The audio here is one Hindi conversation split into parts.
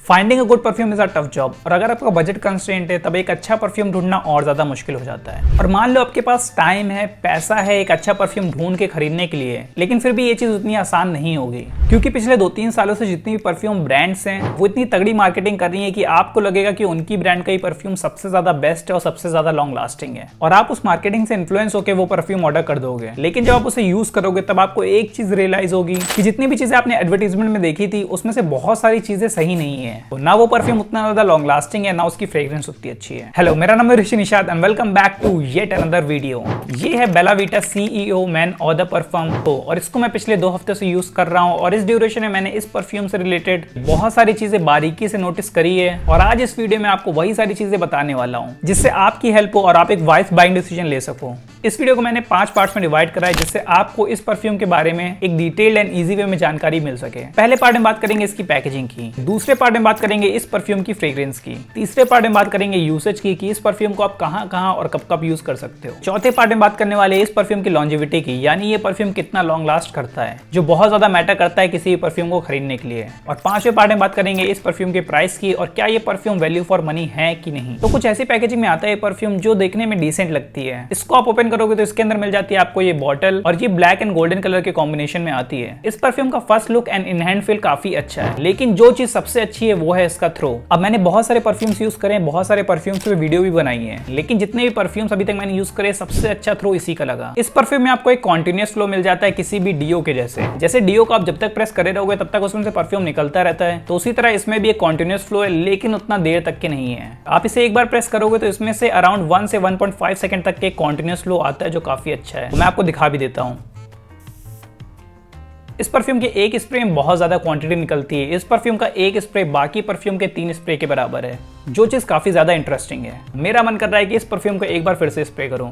Finding a good perfume is a tough job और अगर आपका बजट कंस्ट्रेंट है तब एक अच्छा परफ्यूम ढूंढना और ज़्यादा मुश्किल हो जाता है। और मान लो आपके पास टाइम है, पैसा है एक अच्छा परफ्यूम ढूंढ के खरीदने के लिए, लेकिन फिर भी ये चीज़ उतनी आसान नहीं होगी क्योंकि पिछले 2-3 सालों से जितनी भी परफ्यूम ब्रांड्स हैं वो इतनी तगड़ी मार्केटिंग कर रही है कि आपको लगेगा कि उनकी ब्रांड का ही परफ्यूम सबसे ज़्यादा बेस्ट है और सबसे ज़्यादा लॉन्ग लास्टिंग है और आप उस मार्केटिंग से इन्फ्लुएंस होकर वो परफ्यूम ऑर्डर कर दोगे। लेकिन जब आप उसे यूज़ करोगे तब आपको एक चीज़ रियलाइज होगी कि जितनी भी चीज़ें आपने एडवर्टीजमेंट में देखी थी उसमें से बहुत सारी चीज़ें सही नहीं है। तो ना वो परफ्यूम उतना ज्यादा लॉन्ग लास्टिंग है ना उसकी फ्रेग्रेंस उतनी अच्छी है। हेलो, मेरा नाम है Rishi Nishad and welcome back to yet another video. ये है बेला वीटा सीईओ मैन और द परफ्यूम और इसको मैं पिछले 2 हफ्ते से यूज कर रहा हूँ और इस ड्यूरेशन में मैंने इस परफ्यूम से रिलेटेड बहुत सारी चीजें बारीकी से नोटिस करी है और आज इस वीडियो में आपको वही सारी चीजें बताने वाला हूँ जिससे आपकी हेल्प हो और आप एक वाइज बाइंग डिसीजन ले सको। इस वीडियो को मैंने 5 पार्ट्स में डिवाइड करा है जिससे आपको इस परफ्यूम के बारे में एक डिटेल्ड एंड इजी वे में जानकारी मिल सके। पहले पार्ट में बात करेंगे इसकी पैकेजिंग की, दूसरे पार्ट में बात करेंगे इस परफ्यूम की फ्रेग्रेंस की, तीसरे पार्ट में बात करेंगे यूसेज की कि इस परफ्यूम को आप कहां और कब कब यूज कर सकते हो, चौथे पार्ट में बात करने वाले इस परफ्यूम की लॉन्जेविटी की, यानी ये परफ्यूम कितना लॉन्ग लास्ट करता है जो बहुत ज्यादा मैटर करता है किसी भी परफ्यूम को खरीदने के लिए, और पांचवें पार्ट में बात करेंगे इस परफ्यूम के प्राइस की और क्या ये परफ्यूम वैल्यू फॉर मनी है कि नहीं। तो कुछ ऐसी पैकेजिंग में आता है परफ्यूम जो देखने में डिसेंट लगती है। इसको आप ओपन करोगे तो इसके अंदर मिल जाती है आपको ये बॉटल और ये ब्लैक एंड गोल्डन कलर के कॉम्बिनेशन में आती है। इस परफ्यूम का first look and in hand feel काफी अच्छा है, लेकिन जो चीज सबसे अच्छी है वो है इसका थ्रो। अब मैंने बहुत सारे परफ्यूम्स यूज करे, बहुत सारे परफ्यूम्स पे वीडियो भी बनाई है, लेकिन जितने भी परफ्यूम्स अभी तक मैंने यूज करे सबसे अच्छा थ्रो इसी का लगा। इस परफ्यूम में आपको एक कॉन्टिन्यूस फ्लो मिल जाता है किसी भी डीओ के जैसे डीओ को आप जब तक प्रेस करे रहोगे तब तक उसमें से परफ्यूम निकलता रहता है, तो उसी तरह इसमें भी एक कॉन्टिन्यूस फ्लो है लेकिन उतना देर तक के नहीं है। आप इसे एक बार प्रेस करोगे तो इसमें से अराउंड 1 से 1.5 सेकंड तक के कॉन्टिन्यूस फ्लो आता है जो काफी अच्छा है। मैं आपको दिखा भी देता हूं। इस परफ्यूम के एक स्प्रे में बहुत ज्यादा क्वांटिटी निकलती है। इस परफ्यूम का एक स्प्रे बाकी परफ्यूम के 3 स्प्रे के बराबर है, जो चीज काफी ज्यादा इंटरेस्टिंग है। मेरा मन कर रहा है कि इस परफ्यूम को एक बार फिर से स्प्रे करूं।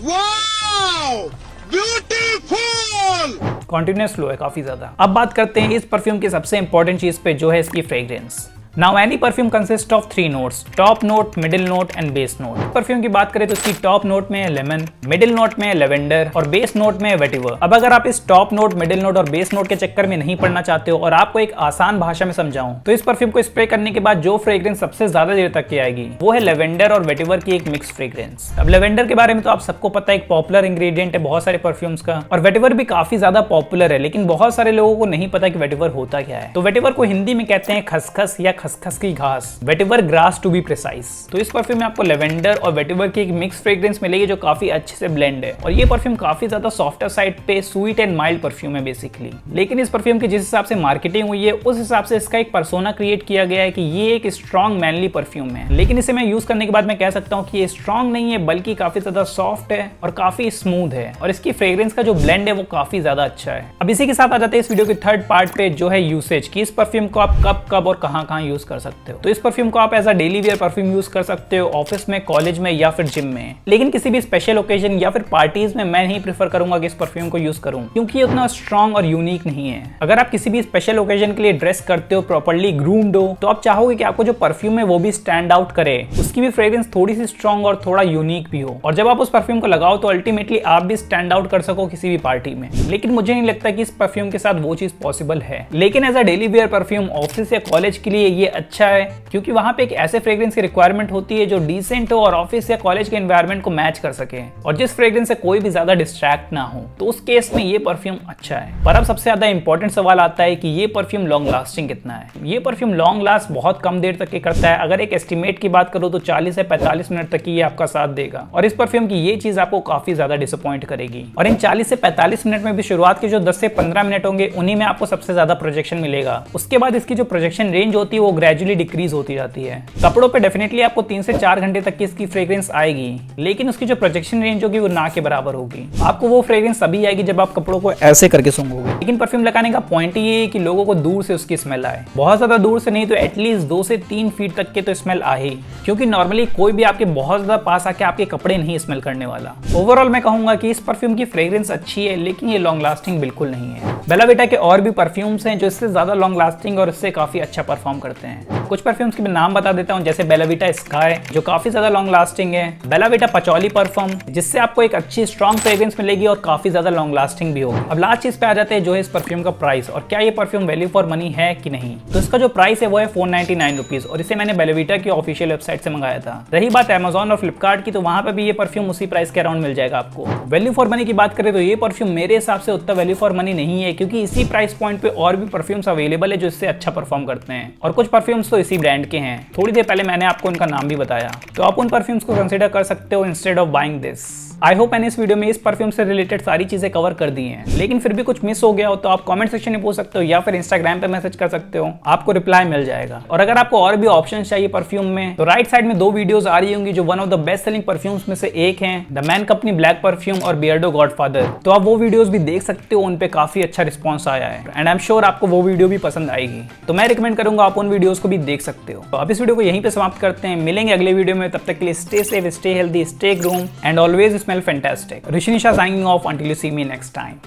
Wow, beautiful! कॉन्टिन्यूस फ्लो है काफी ज्यादा। अब बात करते हैं इस परफ्यूम की सबसे इंपॉर्टेंट चीज पे जो है इसकी fragrance. Now any perfume consists of 3 notes: top note, middle note and base note। Perfume की बात करें तो इसकी टॉप नोट में है लेमन, मिडिल नोट में है लेवेंडर और बेस नोट में है वेटिवर। अब अगर आप इस टॉप नोट, मिडिल नोट और बेस नोट के चक्कर में नहीं पड़ना चाहते हो और आपको एक आसान भाषा में समझाऊं तो इस परफ्यूम को स्प्रे करने के बाद जो फ्रेग्रेंस सबसे ज्यादा देर तक की आएगी वो है लेवेंडर और वेटिवर की एक मिक्स फ्रेग्रेंस। अब लेवेंडर के बारे में तो आप सबको पता है, एक पॉपुलर इंग्रेडिएंट है बहुत सारे परफ्यूम्स का, और वेटिवर भी काफी ज्यादा पॉपुलर है, लेकिन बहुत सारे लोगों को नहीं पता कि वेटिवर होता क्या है। तो वेटिवर को हिंदी में कहते हैं खसखस या खसखस की घास, vetiver grass to be precise. तो इस परफ्यूम में आपको लेवेंडर और वेटिवर की एक मिक्स फ्रेग्रेंस मिलेगी जो काफी अच्छे से ब्लेंड है, और ये परफ्यूम काफी ज्यादा सॉफ्टर साइड पे स्वीट एंड माइल्ड परफ्यूम है बेसिकली। लेकिन इस परफ्यूम की जिस हिसाब से मार्केटिंग हुई है उस हिसाब से इसका एक पर्सोना क्रिएट किया गया है कि ये एक स्ट्रॉन्ग मैनली परफ्यूम है, लेकिन इसे मैं यूज करने के बाद मैं कह सकता हूँ कि ये स्ट्रॉन्ग नहीं है बल्कि काफी ज्यादा सॉफ्ट है और काफी स्मूथ है, और इसकी फ्रेग्रेंस का जो ब्लेंड है वो काफी ज्यादा अच्छा है। अब इसी के साथ आ जाते हैं इस वीडियो के थर्ड पार्ट पे जो है यूसेज की। इस परफ्यूम को आप कब और कहां यूज कर सकते हो। तो इस परफ्यूम को आप as a daily wear perfume use कर सकते हो, ऑफिस में, कॉलेज में या फिर जिम में, लेकिन किसी भी स्पेशल ओकेजन या फिर पार्टीज में मैं नहीं प्रेफर करूंगा कि इस परफ्यूम को यूज करूं क्योंकि ये उतना स्ट्रॉन्ग और यूनिक नहीं है। अगर आप किसी भी स्पेशल ओकेजन के लिए ड्रेस करते हो, प्रॉपर्ली ग्रूम्ड हो, तो आप चाहोगे कि आपको जो परफ्यूम है वो भी स्टैंड आउट करे, उसकी भी फ्रेग्रेंस थोड़ी सी स्ट्रॉन्ग और थोड़ा यूनिक भी हो, और जब आप उस परफ्यूम को लगाओ तो अल्टीमेटली आप भी स्टैंड आउट कर सको किसी भी पार्टी में। लेकिन मुझे नहीं लगता कि इस परफ्यूम के साथ वो चीज पॉसिबल है, लेकिन as a daily wear perfume office या कॉलेज के लिए ये अच्छा है क्योंकि वहां पे एक ऐसे फ्रेग्रेंस की रिक्वायरमेंट होती है जो डिसेंट हो और ऑफिस या कॉलेज के एनवायरनमेंट को मैच कर सके और जिस फ्रेग्रेंस से कोई भी ज्यादा डिस्ट्रैक्ट ना हो, तो उस केस में ये परफ्यूम अच्छा है। पर अब सबसे ज्यादा इंपॉर्टेंट सवाल आता है कि ये परफ्यूम लॉन्ग लास्टिंग कितना है। ये परफ्यूम लॉन्ग लास्ट बहुत कम देर तक के करता है। अगर एक एस्टिमेट की बात करो तो 40 से 45 मिनट तक ही ये आपका साथ देगा, और इस परफ्यूम की ये चीज आपको काफी ज्यादा डिसअपॉइंट करेगी। और इन 40 से 45 मिनट में भी शुरुआत के जो 10 से 15 मिनट होंगे उन्हीं में आपको सबसे ज्यादा प्रोजेक्शन मिलेगा। उसके बाद इसकी जो प्रोजेक्शन रेंज होती है वो ग्रेजुअली डिक्रीज होती जाती है। कपड़ों पे डेफिनेटली आपको 3 से 4 घंटे तक की इसकी फ्रेग्रेंस आएगी, लेकिन उसकी जो प्रोजेक्शन रेंज होगी वो ना के बराबर होगी। आपको वो फ्रेग्रेंस तभी आएगी जब आप कपड़ों को ऐसे करके सूंघोगे। लेकिन परफ्यूम लगाने का पॉइंट ये है कि लोगों को दूर से उसकी स्मेल आए, बहुत ज्यादा दूर से नहीं तो एटलीस्ट 2 से 3 फीट तक के तो स्मेल आए, क्योंकि नॉर्मली कोई भी आपके बहुत ज्यादा पास आके आपके कपड़े नहीं स्मेल करने वाला। ओवरऑल मैं कहूंगा कि इस परफ्यूम की फ्रेग्रेंस अच्छी है, लेकिन ये लॉन्ग लास्टिंग बिल्कुल नहीं है। बेला वीटा के और भी परफ्यूम्स हैं जो इससे ज्यादा लॉन्ग लास्टिंग और इससे काफी अच्छा परफॉर्म करते करते हैं। कुछ परफ्यूम्स के मैं नाम बता देता हूँ, जैसे बेला विटा स्काई जो काफी ज्यादा लॉन्ग लास्टिंग है, बेला विटा पचौली परफ्यूम जिससे आपको एक अच्छी स्ट्रॉन्ग फ्रेग्रेंस मिलेगी और काफी ज्यादा लॉन्ग लास्टिंग भी होगी। अब लास्ट चीज पे आ जाते हैं जो है इस परफ्यूम का प्राइस और क्या ये परफ्यूम वैल्यू फॉर मनी है कि नहीं। तो इसका जो प्राइस है वो है 499 रुपीज और इसे मैंने बेला विटा की ऑफिशियल वेबसाइट से मंगाया था। रही बात अमेजॉन और फ्लिपकार्ट की, तो वहां पे भी ये परफ्यूम उसी प्राइस के अराउंड मिल जाएगा आपको। वैल्यू फॉर मनी की बात करें तो ये परफ्यूम मेरे हिसाब से उतना वैल्यू फॉर मनी नहीं है, क्योंकि इसी प्राइस पॉइंट पे और भी परफ्यूम्स अवेलेबल है जो इससे अच्छा परफॉर्म करते हैं और कुछ परफ्यूम्स तो इसी ब्रांड के हैं। थोड़ी देर पहले मैंने आपको उनका नाम भी बताया, तो आप उन परफ्यूम्स को कंसीडर कर सकते हो instead of buying this. I hope मैंने इस वीडियो में इस परफ्यूम से रिलेटेड सारी चीजें कवर कर दी हैं, लेकिन फिर भी कुछ मिस हो गया हो तो आप कमेंट सेक्शन में पूछ सकते हो या फिर इंस्टाग्राम पे मैसेज कर सकते हो, आपको रिप्लाई मिल जाएगा। और अगर आपको और भी ऑप्शन चाहिए परफ्यूम में, तो राइट साइड में 2 वीडियोस आ रही होंगी जो one of the best selling perfumes में से एक हैं, the man company black perfume और बियर्डो गॉडफादर। तो आप वो वीडियोस भी देख सकते हो, उन पे काफी अच्छा रिस्पॉन्स आया है एंड आई एम श्योर आपको वो वीडियो भी पसंद आएगी। तो मैं रिकमेंड करूंगा आप उन वीडियोस को भी देख सकते हो। तो अब इस वीडियो को यहीं पे समाप्त करते हैं, मिलेंगे अगले वीडियो में, तब तक के लिए stay safe, stay healthy, stay groom and always smell fantastic. Rishinisha signing off until you see me next time.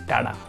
Tada.